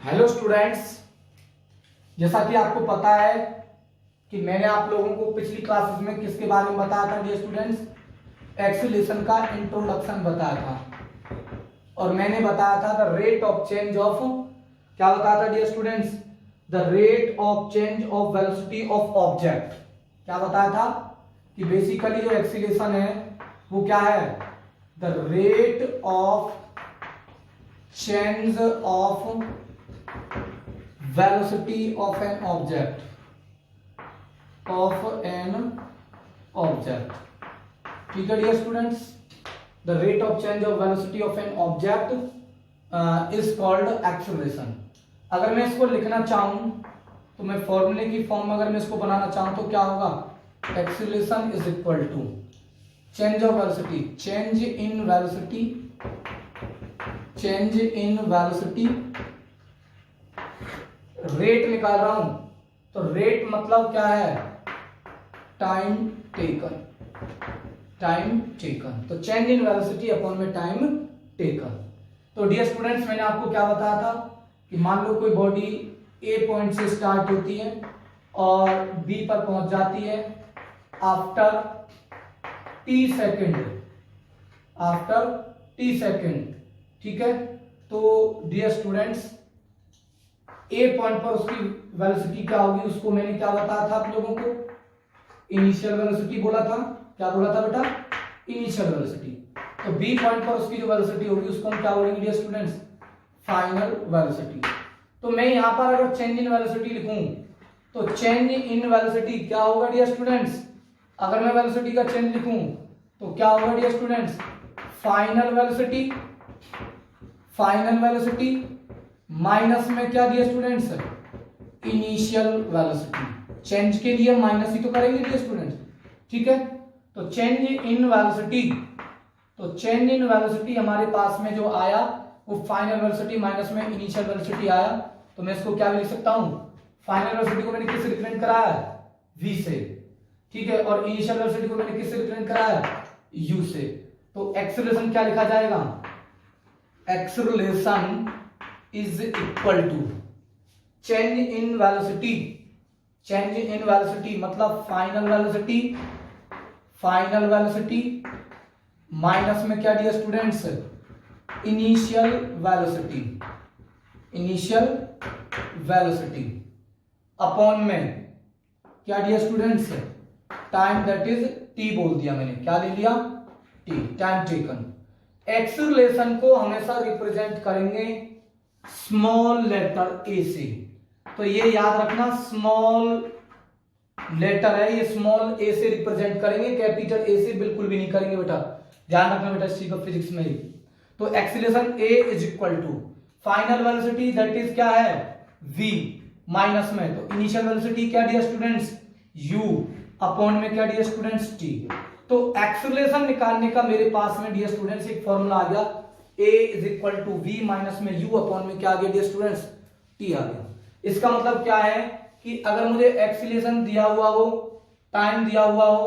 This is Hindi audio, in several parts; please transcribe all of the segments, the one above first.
हेलो स्टूडेंट्स, जैसा कि आपको पता है कि मैंने आप लोगों को पिछली क्लासेस में किसके बारे में बताया था डियर स्टूडेंट्स, एक्सीलरेशन का इंट्रोडक्शन बताया था और मैंने बताया था the rate of change of, क्या बताया था dear students, the rate of change of velocity of object. क्या बताया था कि बेसिकली जो एक्सीलरेशन है वो क्या है, the rate of change of velocity of an object ठीक है dear students, the rate of change of velocity of an object is called acceleration. अगर मैं इसको लिखना चाहूं तो मैं फॉर्मूले की फॉर्म में अगर मैं इसको बनाना चाहूं तो क्या होगा, acceleration is equal to change of velocity, change in velocity, rate निकाल रहा हूं तो रेट मतलब क्या है, टाइम टेकन, तो चेंज इन वेलोसिटी अपॉन में टाइम टेकन। तो डियर स्टूडेंट्स, मैंने आपको क्या बताया था कि मान लो कोई बॉडी ए पॉइंट से स्टार्ट होती है और बी पर पहुंच जाती है आफ्टर टी सेकेंड, ठीक है। तो डियर स्टूडेंट्स, ए पॉइंट पर उसकी वेलोसिटी क्या होगी, उसको मैंने क्या बताया था आप लोगों को, इनिशियल वेलोसिटी बोला था। क्या बोला था बेटा, इनिशियल वेलोसिटी। तो बी पॉइंट पर उसकी जो वेलोसिटी होगी उसको हम क्या बोलेंगे डियर स्टूडेंट्स, फाइनल वेलोसिटी। तो मैं यहां पर अगर चेंज इन वेलोसिटी लिखूं तो चेंज इन वेलोसिटी क्या होगा डियर स्टूडेंट्स, अगर मैं वेलोसिटी का चेंज लिखूं तो क्या होगा dear students, final velocity minus में क्या दिया स्टूडेंट्स, इनिशियल वेलोसिटी। चेंज के लिए माइनस ही तो करेंगे डियर स्टूडेंट्स, ठीक है। तो चेंज इन वेलोसिटी हमारे पास में जो आया वो फाइनल वेलोसिटी माइनस में इनिशियल वेलोसिटी आया। तो मैं इसको क्या लिख सकता हूं, फाइनल वेलोसिटी को मैंने किससे रिप्रेजेंट कराया है, v से, ठीक है, और इनिशियल वेलोसिटी को मैंने किससे रिप्रेजेंट कराया है, u से। तो एक्सेलरेशन क्या लिखा जाएगा, acceleration is equal to change in velocity मतलब फाइनल वेलोसिटी माइनस में क्या दिया स्टूडेंट्स, इनिशियल वेलोसिटी अपॉन में क्या दिया students, time, that is T बोल दिया मैंने, क्या ले लिया, टी, टाइम टेकन। एक्सेलरेशन को हमेशा रिप्रेजेंट करेंगे स्मॉल लेटर ए से। तो ये याद रखना, स्मॉल लेटर है, ये स्मॉल ए से रिप्रेजेंट करेंगे, कैपिटल ए से बिल्कुल भी नहीं करेंगे बेटा, ध्यान रखना बेटा इसी का फिजिक्स में ही। तो acceleration A is equal to final velocity that is क्या है, v माइनस में, तो इनिशियल वेलोसिटी क्या दिया स्टूडेंट्स, u अपॉन में क्या दिया स्टूडेंट्स, t। तो एक्सीलरेशन निकालने का मेरे पास में डियर स्टूडेंट्स एक फॉर्मूला आ गया, a is equal to v minus में u अपॉन में क्या आ गया डियर स्टूडेंट्स, t आ गया। इसका मतलब क्या है कि अगर मुझे एक्सीलरेशन दिया हुआ हो, टाइम दिया हुआ हो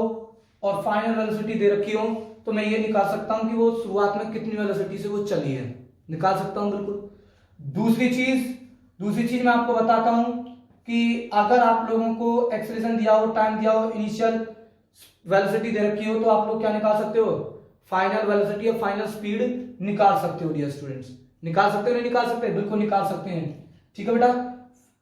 और फाइनल वेलोसिटी दे रखी हो तो मैं ये निकाल सकता हूं कि वो शुरुआत में कितनी वेलोसिटी से वो चली है, निकाल सकता हूं बिल्कुल। दूसरी चीज मैं आपको बताता हूं कि अगर आप लोगों को एक्सीलरेशन दिया हो, टाइम दिया हो, इनिशियल वेलोसिटी दे रखी हो तो आप लोग क्या निकाल सकते हो, फाइनल वेलोसिटी और फाइनल स्पीड निकाल सकते हो डियर स्टूडेंट्स। निकाल सकते हो नहीं निकाल सकते, बिल्कुल निकाल सकते हैं, ठीक है बेटा।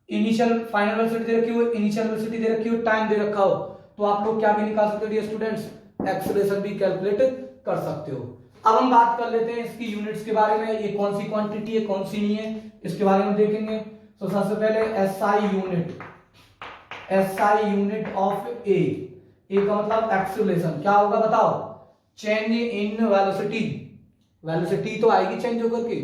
इनिशियल फाइनल वेलोसिटी दे रखी हो, इनिशियल वेलोसिटी दे रखी हो, टाइम दे रखा हो तो आप लोग क्या भी निकाल सकते हो डियर स्टूडेंट्स, एक्सेलरेशन भी कैलकुलेट कर सकते हो। अब हम बात कर लेते हैं इसकी यूनिट्स के बारे में, ये कौन सी क्वांटिटी है कौन सी नहीं है इसके बारे में देखेंगे। तो सबसे पहले SI यूनिट ऑफ ए का मतलब एक्सेलरेशन क्या होगा बताओ, चेंज इन वेलोसिटी तो आएगी चेंज होकर के।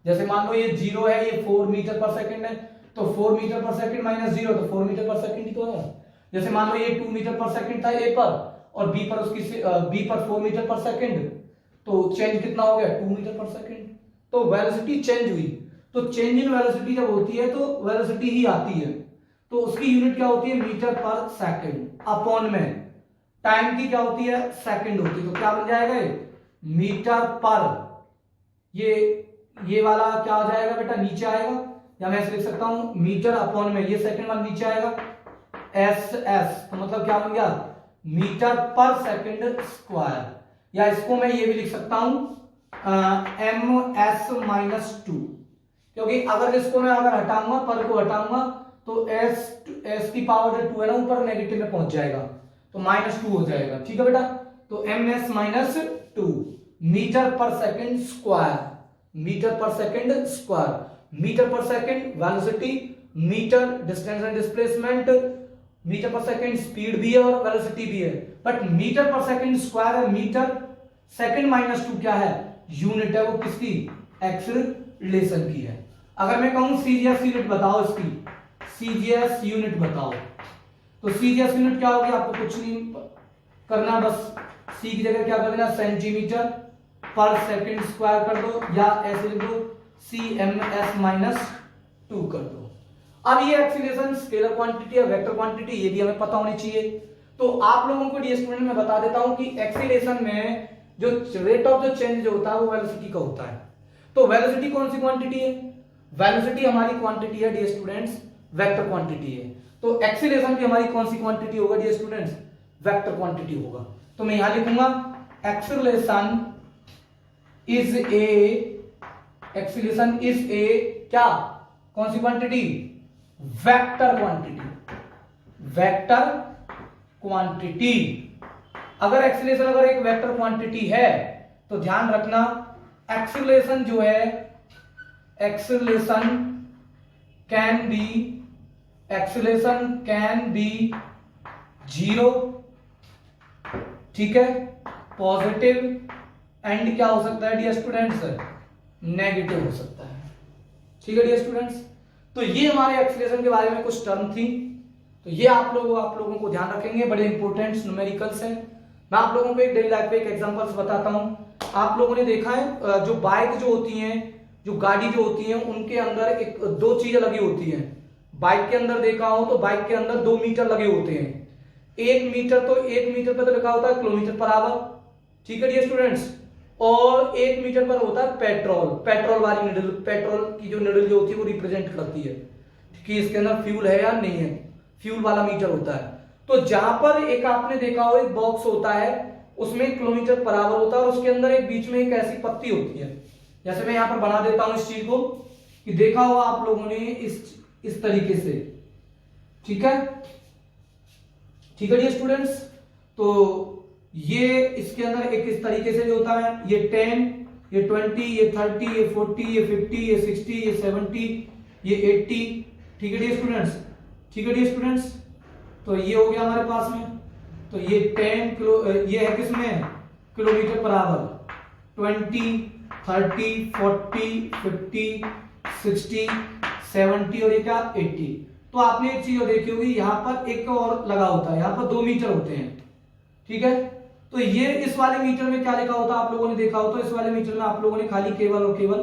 जैसे मान लो ये 0 है, ये 4 मीटर पर सेकंड है, तो 4 मीटर पर सेकंड माइनस 0 तो 4 मीटर पर सेकंड ही तो है। जैसे मान लो ये 2 मीटर पर सेकंड था ए पर और बी पर 4 मीटर पर सेकंड, तो चेंज कितना हो गया, 2 मीटर पर सेकंड। तो वेलोसिटी चेंज हुई, तो चेंज इन वेलोसिटी जब होती है तो वेलोसिटी ही आती है, तो उसकी यूनिट क्या होती है, मीटर पर सेकंड अपॉन में टाइम की क्या होती है, सेकंड होती है। तो क्या बन जाएगा, मीटर पर, ये वाला क्या आ जाएगा बेटा, नीचे आएगा, या मैं ऐसे लिख सकता हूं मीटर अपॉन में, ये सेकंड वाला नीचे आएगा एस एस, तो मतलब क्या बन गया मीटर पर सेकंड स्क्वायर, या इसको मैं ये भी लिख सकता हूं एम एस माइनस टू, क्योंकि अगर इसको मैं अगर हटाऊंगा पर को हटाऊंगा तो एस की पावर 2 है ना ऊपर नेगेटिव में पहुंच जाएगा तो -2 हो जाएगा। ठीक है बेटा, तो M S minus 2 metre per second square, metre per second square, metre per second velocity, metre distance and displacement, metre per second speed भी है और वेलोसिटी भी है, but metre per second square है, मीटर सेकंड -2 क्या है यूनिट है, वो किसकी एक्सीलरेशन की है। अगर मैं कहूं सीजीएस यूनिट बताओ, इसकी सीजीएस यूनिट बताओ, तो सीजीएस यूनिट क्या होगी, आपको कुछ नहीं करना, बस सी की जगह क्या कर देना सेंटीमीटर पर सेकंड स्क्वायर कर दो, या ऐसे लिख दो CMS -2 कर दो। अब ये एक्सीलरेशन स्केलर क्वांटिटी है वेक्टर क्वांटिटी, ये भी हमें पता होनी चाहिए। तो आप लोगों को डियर स्टूडेंट मैं बता देता हूं कि एक्सीलरेशन में जो रेट ऑफ द चेंज जो होता है वो वेलोसिटी का होता है। तो वेलोसिटी कौन सी क्वांटिटी है, वेलोसिटी हमारी क्वांटिटी है डियर स्टूडेंट्स वेक्टर क्वांटिटी है, तो एक्सीलरेशन भी हमारी कौन सी क्वांटिटी होगा डियर स्टूडेंट्स वेक्टर क्वांटिटी होगा। तो मैं यहां लिखूंगा एक्सीलरेशन इज ए क्या कौन सी quantity vector quantity, vector quantity. अगर एक्सीलरेशन अगर एक वेक्टर क्वांटिटी है तो ध्यान रखना एक्सीलरेशन जो है एक्सीलरेशन कैन बी 0, ठीक है, पॉजिटिव एंड क्या हो सकता है डियर स्टूडेंट्स नेगेटिव हो सकता है। ठीक है डियर स्टूडेंट्स, तो ये हमारे एक्सीलरेशन के बारे में कुछ टर्म थी, तो ये आप लोगों को ध्यान रखेंगे, बड़े इंपॉर्टेंट न्यूमेरिकल्स हैं। मैं आप लोगों को एक डेली लाइफ पे एक एग्जांपल्स बताता हूं। आप लोगों ने देखा है जो बाइक जो होती हैं, जो गाड़ी जो होती है उनके अंदर एक दो चीजें लगी होती हैं। बाइक के अंदर देखा हो तो बाइक के अंदर 2 मीटर लगे होते हैं, 1 मीटर पे तो लिखा होता है किलोमीटर पर आवर, ठीक है डियर स्टूडेंट्स, और 1 मीटर पर होता है पेट्रोल वाली निडल, पेट्रोल की जो निडल जो होती है वो रिप्रेजेंट करती है कि इसके अंदर फ्यूल है या नहीं है, फ्यूल वाला मीटर होता है। तो जहां पर एक आपने देखा हो एक बॉक्स होता है उसमें किलोमीटर पर आवर होता है और उसके अंदर एक बीच में एक ऐसी पत्ती होती है, जैसे मैं यहां पर बना देता हूं इस चीज को कि देखा हो आप लोगों ने इस तरीके से, ठीक है डियर स्टूडेंट्स। तो ये इसके अंदर एक इस तरीके से जो होता है ये 10, ये 20, ये 30, ये 40, ये 50, ये 60, ये 70, ये 80, ठीक है डियर स्टूडेंट्स, तो ये हो गया हमारे पास में। तो ये 10 किलो, ये है किसमें किलोमीटर पर आवर, 20, 30, 40, 50, 60, 70 और ये क्या 80। तो आपने एक चीज देखी होगी यहाँ पर एक और लगा होता है, यहाँ पर 2 मीटर होते हैं, ठीक है। तो ये इस वाले मीटर में क्या लिखा होता है आप लोगों ने देखा हो, तो इस वाले मीटर में आप लोगों ने खाली केवल और केवल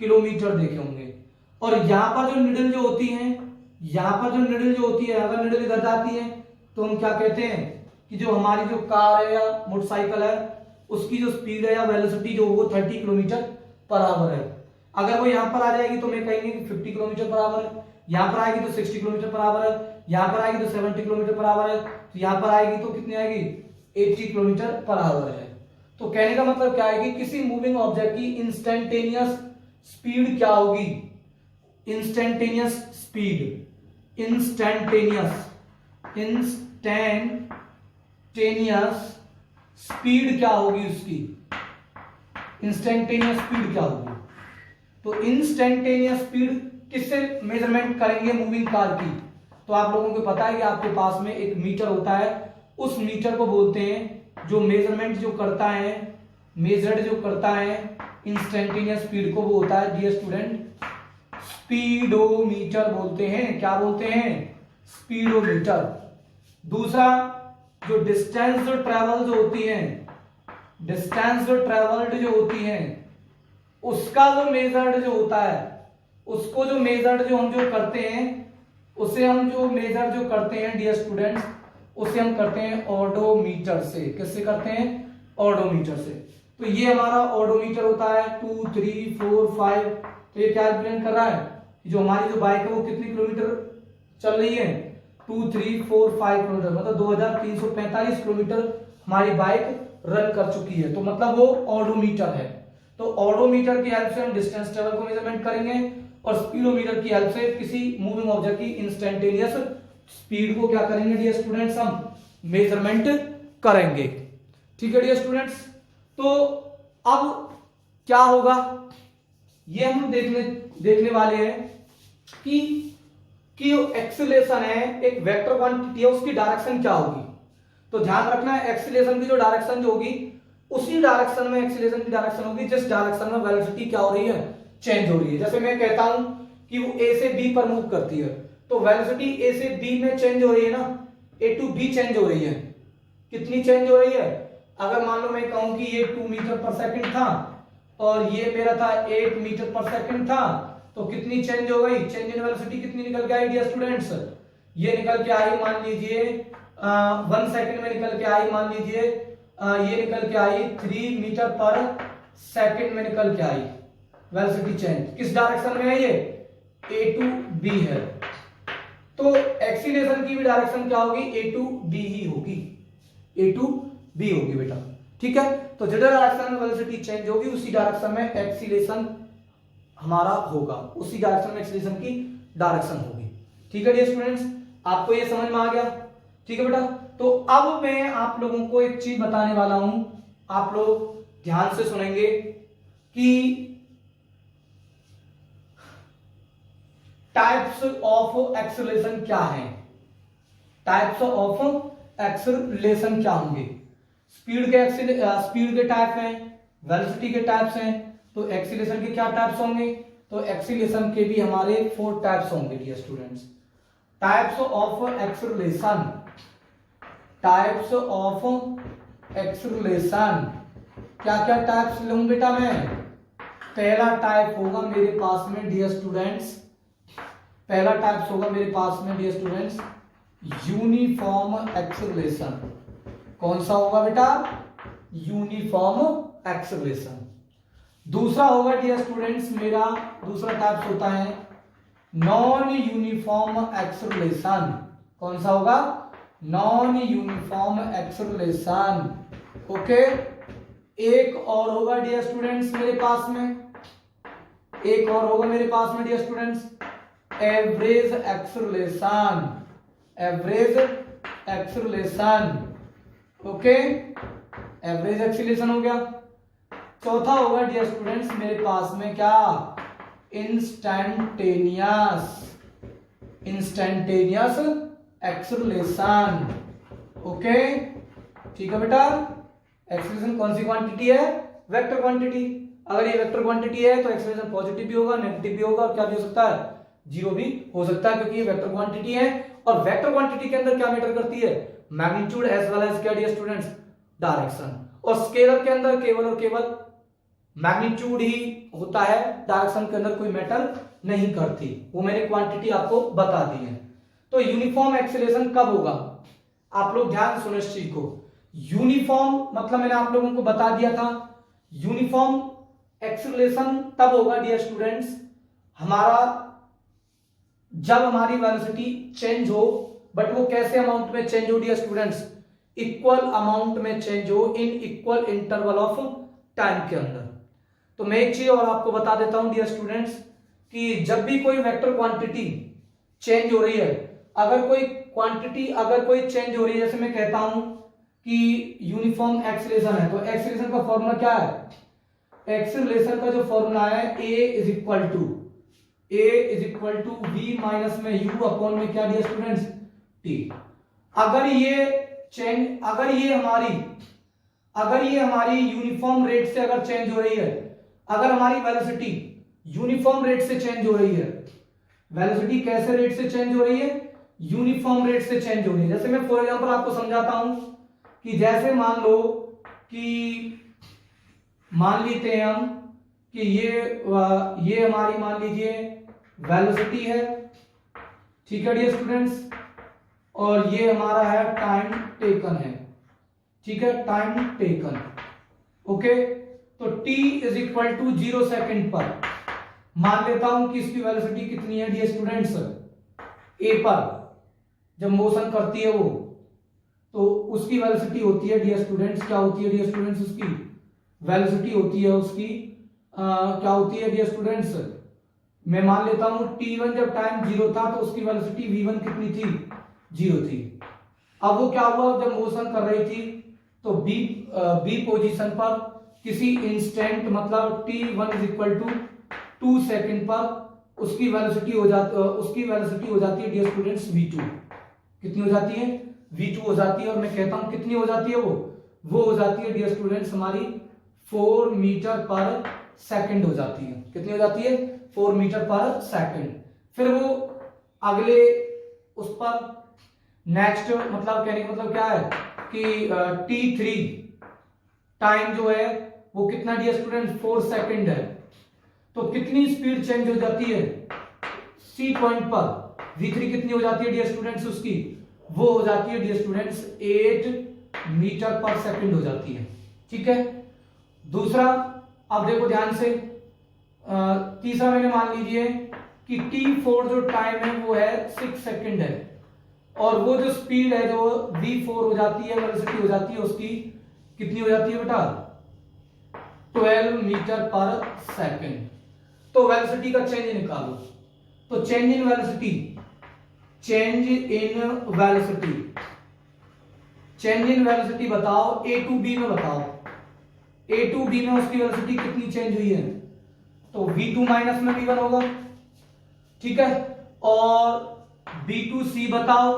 किलोमीटर देखे होंगे। और यहाँ पर जो निडल जो होती है, यहाँ पर जो निडल जो होती है, अगर निडल इधर जाती है तो हम क्या कहते हैं कि जो हमारी जो कार है या मोटरसाइकिल है उसकी जो स्पीड है या वेलोसिटी जो वो 30 किलोमीटर पर आवर है। अगर वो यहाँ पर आ जाएगी तो मैं कहेंगे कि 50 किलोमीटर पर आवर है, यहाँ पर आएगी तो 60 किलोमीटर पर आवर है, यहाँ पर आएगी तो 70 किलोमीटर पर आवर है, तो यहाँ पर आएगी तो कितनी आएगी 80 किलोमीटर पर आवर है। तो कहने का मतलब क्या है कि किसी मूविंग ऑब्जेक्ट की इंस्टेंटेनियस स्पीड क्या होगी, इंस्टेंटेनियस स्पीड क्या होगी उसकी, इंस्टेंटेनियस स्पीड क्या होगी। तो इंस्टेंटेनियस स्पीड किससे मेजरमेंट करेंगे मूविंग कार की, तो आप लोगों को पता है कि आपके पास में एक मीटर होता है, उस मीटर को बोलते हैं जो मेजरमेंट जो करता है, मेजर्ड जो करता है इंस्टेंटेनियस स्पीड को, वो होता है डियर स्टूडेंट स्पीडोमीटर बोलते हैं। क्या बोलते हैं स्पीडोमीटर। दूसरा जो डिस्टेंस जो ट्रेवल जो होती है, डिस्टेंस जो ट्रेवल्ड जो होती है उसका जो मेजर्ड जो होता है, उसको जो मेजर्ड जो हम जो करते हैं, उसे हम जो मेजर जो करते हैं डियर स्टूडेंट्स, उसे हम करते हैं ऑडोमीटर से। किससे करते हैं ऑडोमीटर से। तो ये हमारा ऑडोमीटर होता है 2, 3, 4, 5, तो ये क्या रिप्रेजेंट कर रहा है जो हमारी जो बाइक है वो कितनी किलोमीटर चल रही है, 2 3 4 5 किलोमीटर, मतलब 2345 किलोमीटर हमारी बाइक रन कर चुकी है। तो मतलब वो ऑडोमीटर है। तो ऑडोमीटर की हेल्प से हम डिस्टेंस ट्रेवल को मेजरमेंट करेंगे और स्पीडोमीटर की हेल्प से किसी मूविंग ऑब्जेक्ट की इंस्टेंटेनियस स्पीड को क्या करेंगे डियर स्टूडेंट्स, हम मेजरमेंट करेंगे। ठीक है डियर स्टूडेंट्स, तो अब क्या होगा ये हम देखने वाले हैं कि जो एक्सीलरेशन है एक वेक्टर क्वांटिटी है, उसकी डायरेक्शन क्या होगी। तो ध्यान रखना है एक्सीलरेशन की जो डायरेक्शन जो होगी उसी डायरेक्शन में एक्सीलरेशन की डायरेक्शन होगी जिस डायरेक्शन में वेलोसिटी क्या हो रही है, चेंज हो रही है। जैसे मैं कहता हूं कि वो ए से बी पर मूव करती है, तो वेलोसिटी ए से बी में चेंज हो रही है ना, ए टू बी चेंज हो रही है। कितनी चेंज हो रही है, अगर मान लो मैं कहूं कि ये 2 मीटर पर सेकंड था और ये मेरा था 8 मीटर पर सेकंड था, तो कितनी चेंज हो गई, चेंज इन वेलोसिटी कितनी निकल के आई डियर स्टूडेंट्स, ये निकल के आई मान लीजिए 1 सेकंड में निकल के आई, मान लीजिए ये निकल के आई 3 मीटर पर सेकंड में निकल के आई वेलोसिटी चेंज। किस डायरेक्शन में है, ये ए टू बी है। तो एक्सीलरेशन की भी डायरेक्शन क्या होगी, ए टू बी ही होगी, ए टू बी होगी बेटा। ठीक है, तो जिधर डायरेक्शन में वेलोसिटी चेंज होगी उसी डायरेक्शन में एक्सीलरेशन हमारा होगा, उसी डायरेक्शन में एक्सीलरेशन की डायरेक्शन होगी। ठीक है डियर स्टूडेंट्स, आपको ये समझ में आ गया। ठीक है बेटा, तो अब मैं आप लोगों को एक चीज बताने वाला हूं, आप लोग ध्यान से सुनेंगे कि टाइप्स ऑफ एक्सीलरेशन क्या है, टाइप्स ऑफ एक्सीलरेशन क्या होंगे। स्पीड के टाइप हैं, वेलोसिटी के टाइप्स हैं, तो एक्सीलरेशन के क्या टाइप्स होंगे, तो एक्सीलरेशन के भी हमारे 4 टाइप्स होंगे dear students. Types of acceleration, types of acceleration, क्या क्या टाइप्स लूं बेटा मैं। पहला टाइप होगा मेरे पास में डियर स्टूडेंट्स, पहला टाइप्स होगा मेरे पास में डियर स्टूडेंट्स यूनिफॉर्म एक्सीलरेशन। कौन सा होगा बेटा, यूनिफॉर्म एक्सीलरेशन। दूसरा होगा डियर स्टूडेंट्स मेरा दूसरा टाइप्स होता है नॉन यूनिफॉर्म एक्सीलरेशन। कौन सा होगा, नॉन यूनिफॉर्म एक्सीलरेशन। ओके, एक और होगा डियर स्टूडेंट्स मेरे पास में, एक और होगा मेरे पास में dear students average acceleration, average acceleration. Okay, average acceleration हो गया। चौथा होगा डियर स्टूडेंट्स मेरे पास में क्या, इंस्टैन्टेनियस, इंस्टैन्टेनियस एक्सीलरेशन। ओके, ठीक है बेटा, एक्सीलरेशन कौन सी क्वांटिटी है, वेक्टर क्वांटिटी। अगर ये वेक्टर क्वांटिटी है तो एक्सीलरेशन पॉजिटिव भी होगा, नेगेटिव भी होगा और क्या भी हो सकता है, जीरो भी हो सकता है, क्योंकि ये वेक्टर क्वांटिटी है। और वेक्टर क्वांटिटी के अंदर क्या मैटर करती है, मैग्नीट्यूड एज वेल एज क्या डियर स्टूडेंट्स, डायरेक्शन। और स्केलर के अंदर केवल और केवल मैग्नीट्यूड ही होता है, डायरेक्शन के अंदर कोई मैटर नहीं करती, वो मैंने क्वांटिटी आपको बता दी है। तो यूनिफॉर्म एक्सीलरेशन कब होगा, आप लोग ध्यान सुनो इस चीज को। यूनिफॉर्म मतलब मैंने आप लोगों को बता दिया था, यूनिफॉर्म एक्सीलरेशन तब होगा डियर स्टूडेंट्स हमारा जब हमारी वेलोसिटी चेंज हो, बट वो कैसे अमाउंट में चेंज हो डियर स्टूडेंट्स, इक्वल अमाउंट में चेंज हो in equal interval of time के अंदर। तो मैं एक चीज और आपको बता देता हूं डियर स्टूडेंट्स कि जब भी कोई वेक्टर क्वांटिटी चेंज हो रही है, अगर कोई क्वांटिटी अगर कोई चेंज हो रही है, जैसे मैं कहता हूं कि यूनिफॉर्म एक्सीलरेशन है, तो एक्सीलरेशन का फॉर्मूला क्या है, एक्सीलरेशन का जो फॉर्मूला है a is equal to v minus में u अपॉन में क्या डियर स्टूडेंट्स t। अगर ये चेंज अगर ये हमारी यूनिफॉर्म रेट से अगर चेंज हो रही है, अगर हमारी वेलोसिटी यूनिफॉर्म रेट से चेंज हो रही है, वेलोसिटी कैसे रेट से चेंज हो रही है, यूनिफॉर्म रेट से चेंज हो रही है। जैसे मैं फॉर एग्जांपल आपको समझाता हूं कि जैसे मान लो कि मान लेते हैं हम कि ये हमारी मान लीजिए वेलोसिटी है, ठीक है डियर स्टूडेंट्स, और ये हमारा है टाइम टेकन है, ठीक है, टाइम टेकन। ओके, तो t is equal to 0 second पर, मान लेता हूं कि इसकी वेलोसिटी कितनी है डियर स्टूडेंट्स, ए पर जब मोशन करती है वो, तो उसकी वेलोसिटी होती है डियर स्टूडेंट्स, क्या होती है डियर स्टूडेंट्स, उसकी वेलोसिटी होती है उसकी क्या होती है डियर स्टूडेंट्स, मैं मान लेता हूं t1 जब टाइम 0 था तो उसकी वेलोसिटी v1 कितनी थी, 0 थी। अब वो क्या हुआ, जब मोशन कर रही थी तो बी पोजीशन पर किसी इंस्टेंट मतलब t1 = 2 सेकंड पर उसकी वेलोसिटी हो जाती है डियर स्टूडेंट्स v2। कितनी हो जाती है, v2 हो जाती है। और मैं कहता हूं कितनी हो जाती है वो हो जाती है डियर स्टूडेंट्स हमारी 4 मीटर पर सेकंड हो जाती है। कितनी हो जाती है, 4 मीटर पर सेकंड। फिर वो अगले उस पर नेक्स्ट मतलब कहने का मतलब क्या है कि t3 टाइम जो है वो कितना डियर स्टूडेंट, 4 सेकंड है। तो कितनी स्पीड चेंज हो जाती है सी पॉइंट पर, v3 कितनी हो जाती है डियर स्टूडेंट्स उसकी, वो हो जाती है dear students 8 metre per second हो जाती है। ठीक है। दूसरा अब देखो ध्यान से, तीसरा मैंने मान लीजिए कि t4 जो टाइम है वो है 6 सेकंड है, और वो जो स्पीड है जो v4 हो जाती है, वेलोसिटी हो जाती है उसकी कितनी हो जाती है बेटा, 12 मीटर पर सेकंड। तो वेलोसिटी का चेंज निकालो, तो change in velocity, change in velocity बताओ ए टू बी में, बताओ ए टू बी में उसकी वेलोसिटी कितनी चेंज हुई है, तो v2 माइनस में v1 होगा। ठीक है। और b2c बताओ,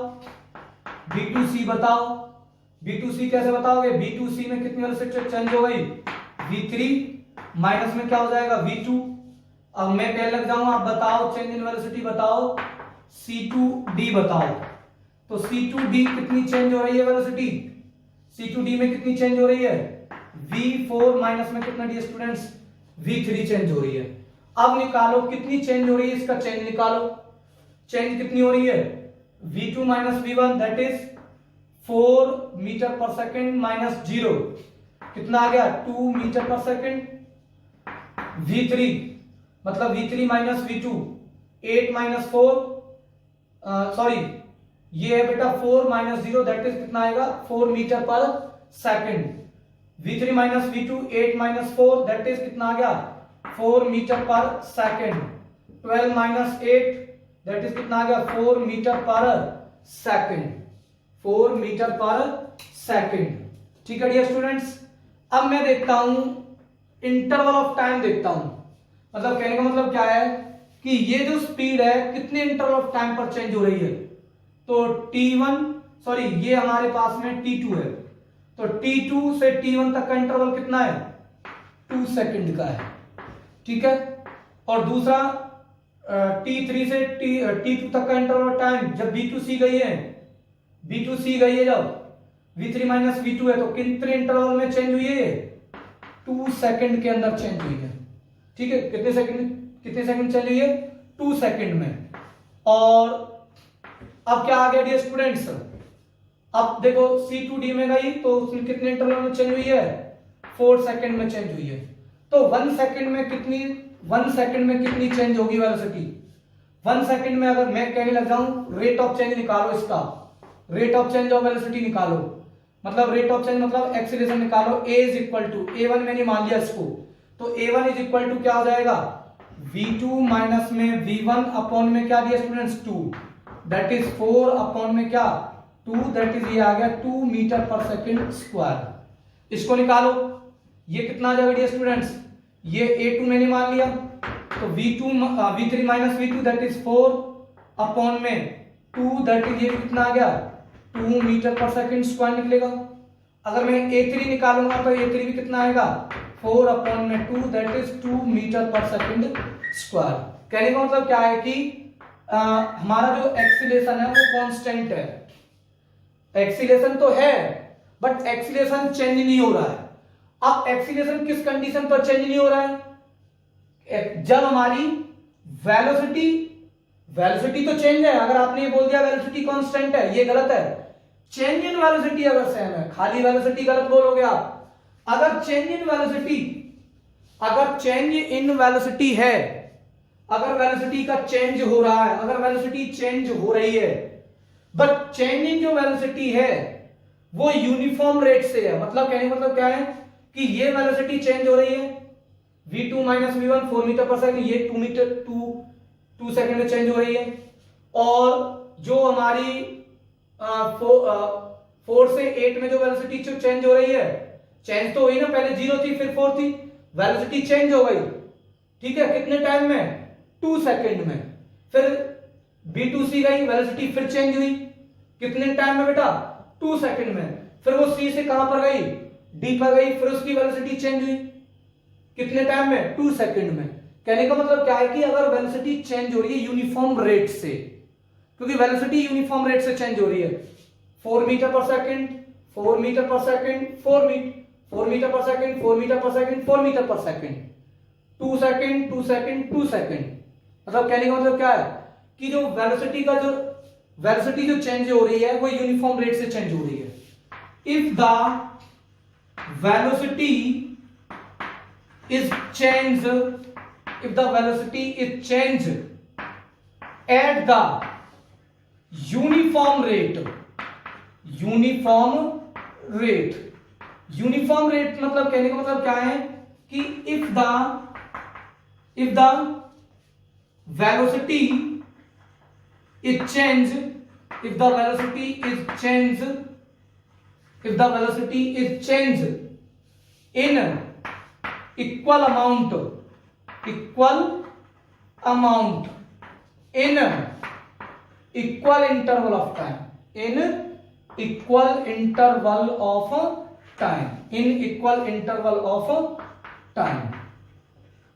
b2c कैसे बताओगे, b2c में कितनी वेलोसिटी चेंज हो गई, v3 माइनस में क्या हो जाएगा, v2। अब मैं कहने लग जाऊं, आप बताओ चेंज इन वेलोसिटी बताओ, c2d बताओ। तो c2d कितनी चेंज हो रही है वेलोसिटी, c2d में कितनी चेंज हो रही है, v4 माइनस में कितना डियर स्टूडेंट्स, v3 चेंज हो रही है। अब निकालो कितनी चेंज हो रही है, इसका चेंज निकालो, चेंज कितनी हो रही है, v2 minus v1 that is 4 metre per second minus 0 कितना आ गया, 2 मीटर पर सेकंड। v3 मतलब v3 minus v2 8 minus 4 sorry ये है बेटा 4 माइनस 0 दैट इज कितना आएगा, 4 metre per second. v3 minus v2 8 minus 4 that is कितना आ गया, 4 metre per second. 12 minus 8 that is कितना आ गया, 4 metre per second, 4 metre per second. ठीक है डियर स्टूडेंट्स। अब मैं देखता हूं इंटरवल ऑफ टाइम देखता हूं, मतलब कहने का मतलब क्या है कि ये जो स्पीड है कितने इंटरवल ऑफ टाइम पर चेंज हो रही है। तो t1 सॉरी ये हमारे पास में t2 है, तो t2 से t1 तक का इंटरवल कितना है, 2 सेकंड का है। ठीक है। और दूसरा t3 से t2 तक का इंटरवल टाइम जब b2c गई है जब v3 माइनस v2 है, तो कितने इंटरवल में चेंज हुई है, 2 सेकंड के अंदर चेंज हुई है। ठीक है। कितने सेकंड चेंज हुई है, 2 सेकंड में। और अब क्या आ गया डियर स्टूडेंट्स, अब देखो c2d में गई तो उसमें कितने इंटरवल में चेंज हुई है, 4 सेकंड में चेंज हुई है। तो 1 सेकंड में कितनी चेंज होगी वेलोसिटी, 1 सेकंड में अगर मैं कहने लग जाऊं रेट ऑफ चेंज निकालो, इसका rate of change of velocity निकालो, मतलब रेट ऑफ चेंज मतलब एक्सीलरेशन निकालो, a is equal to a1 मैंने मान लिया इसको, तो a1 इज इक्वल टू क्या हो जाएगा, v2 माइनस में v1 अपॉन में क्या दिया स्टूडेंट्स, 2 दैट इज 4 अपॉन में क्या 2 दैट इज ये आ गया 2 मीटर पर सेकंड स्क्वायर। इसको निकालो, ये कितना आ जाएगा डियर स्टूडेंट्स, ये a2 मैंने मान लिया, तो v3 minus v2 that is 4 upon में 2 दैट इज ये कितना आ गया 2 मीटर पर सेकंड स्क्वायर निकलेगा। अगर मैं a3 निकालूंगा तो a3 भी कितना आएगा 4 अपॉन में 2 that is 2 metre per second square. कहने का मतलब क्या है कि हमारा जो एक्सीलरेशन है वो कांस्टेंट है, एक्सीलरेशन तो है बट एक्सीलरेशन चेंज नहीं हो रहा है। अब एक्सीलरेशन किस कंडीशन पर चेंज नहीं हो रहा है, जब हमारी वेलोसिटी तो चेंज है। अगर आपने ये बोल दिया वेलोसिटी कांस्टेंट है, ये गलत है। चेंज इन वेलोसिटी अगर सेम है, खाली वेलोसिटी गलत बोलोगे आप। अगर चेंज इन वेलोसिटी है अगर वेलोसिटी का चेंज हो रहा है, अगर वेलोसिटी चेंज हो रही है, बट चेंजिंग जो वेलोसिटी है वो यूनिफॉर्म रेट से है, मतलब कहने मतलब क्या है कि ये वेलोसिटी चेंज हो रही है v2 minus v1 4 metre per second, ये 2 सेकंड में चेंज हो रही है, और जो हमारी 4 से 8 में जो वेलोसिटी चेंज हो रही है, चेंज तो हुई ना, पहले 0 थी फिर 4 थी, वेलोसिटी चेंज हो गई, ठीक है, कितने टाइम में, 2 सेकंड में। फिर B2C गई, वेलोसिटी फिर चेंज हुई, कितने टाइम में बेटा, 2 सेकंड में। फिर वो C से कहां पर गई, D पर गई, फिर उसकी वेलोसिटी चेंज हुई, कितने टाइम में, 2 सेकंड में। कहने का मतलब क्या है कि अगर वेलोसिटी चेंज हो रही है यूनिफॉर्म रेट से, क्योंकि वेलोसिटी यूनिफॉर्म रेट से चेंज हो रही है, 4 metre per second, 4 metre per second, 4 metre per second, 4 metre per second, 4 metre per second, 2 second, 2 second, 2 second. मतलब कहने का मतलब क्या है कि जो वेलोसिटी जो चेंज हो रही है वो यूनिफॉर्म रेट से चेंज हो रही है। If the velocity is change, if the velocity is change at the uniform rate, uniform rate मतलब कहने का मतलब क्या है कि if the velocity is change, if the velocity is change in equal amount in equal interval of time,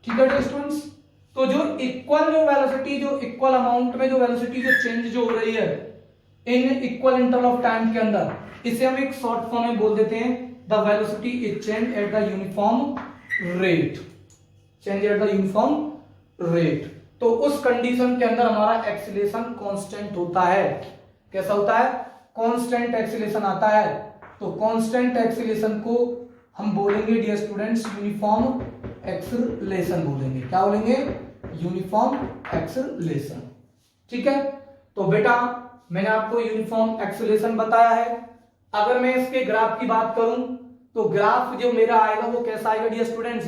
ठीक है स्टूडेंट्स। तो जो इक्वल जो वेलोसिटी, जो इक्वल अमाउंट में जो वेलोसिटी जो चेंज जो हो रही है in equal interval of time के अंदर, इसे हम एक शॉर्ट फॉर्म में बोल देते हैं the velocity is change at the uniform rate, तो उस कंडीशन के अंदर हमारा एक्सीलरेशन कांस्टेंट होता है। कैसा होता है, कांस्टेंट एक्सीलरेशन आता है। तो कांस्टेंट एक्सीलरेशन को हम बोलेंगे डियर स्टूडेंट्स यूनिफॉर्म एक्सीलरेशन बोलेंगे। क्या बोलेंगे, यूनिफॉर्म एक्सीलरेशन। ठीक है, तो बेटा मैंने आपको यूनिफॉर्म एक्सीलरेशन बताया है। अगर मैं इसके ग्राफ की बात करूं तो ग्राफ जो मेरा आएगा वो कैसा आएगा डियर स्टूडेंट्स,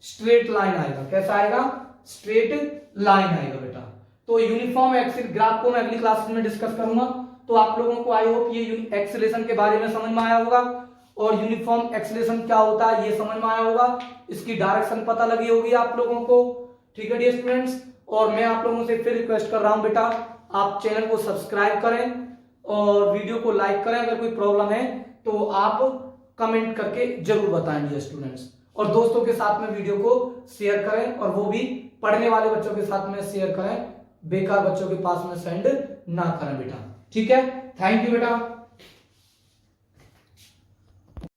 स्ट्रेट लाइन आएगा। कैसा आएगा, स्ट्रेट लाइन आएगा बेटा। तो यूनिफॉर्म ग्राफ को मैं अगली क्लास में डिस्कस करूंगा। तो आप लोगों को आई होप ये एक्सीलरेशन के बारे में समझ में आया होगा और यूनिफॉर्म एक्सीलरेशन क्या होता है ये समझ में आया होगा, इसकी डायरेक्शन पता लगी होगी आप लोगों को। ठीक है डियर स्टूडेंट्स, और मैं आप लोगों से फिर रिक्वेस्ट कर रहा हूं बेटा आप चैनल को सब्सक्राइब करें और वीडियो को लाइक करें। अगर कोई प्रॉब्लम है तो आप कमेंट करके जरूर बताएं डियर स्टूडेंट्स, और दोस्तों के साथ में वीडियो को शेयर करें और वो भी पढ़ने वाले बच्चों के साथ में शेयर करें, बेकार बच्चों के पास में सेंड ना करें बेटा। ठीक है, थैंक यू बेटा।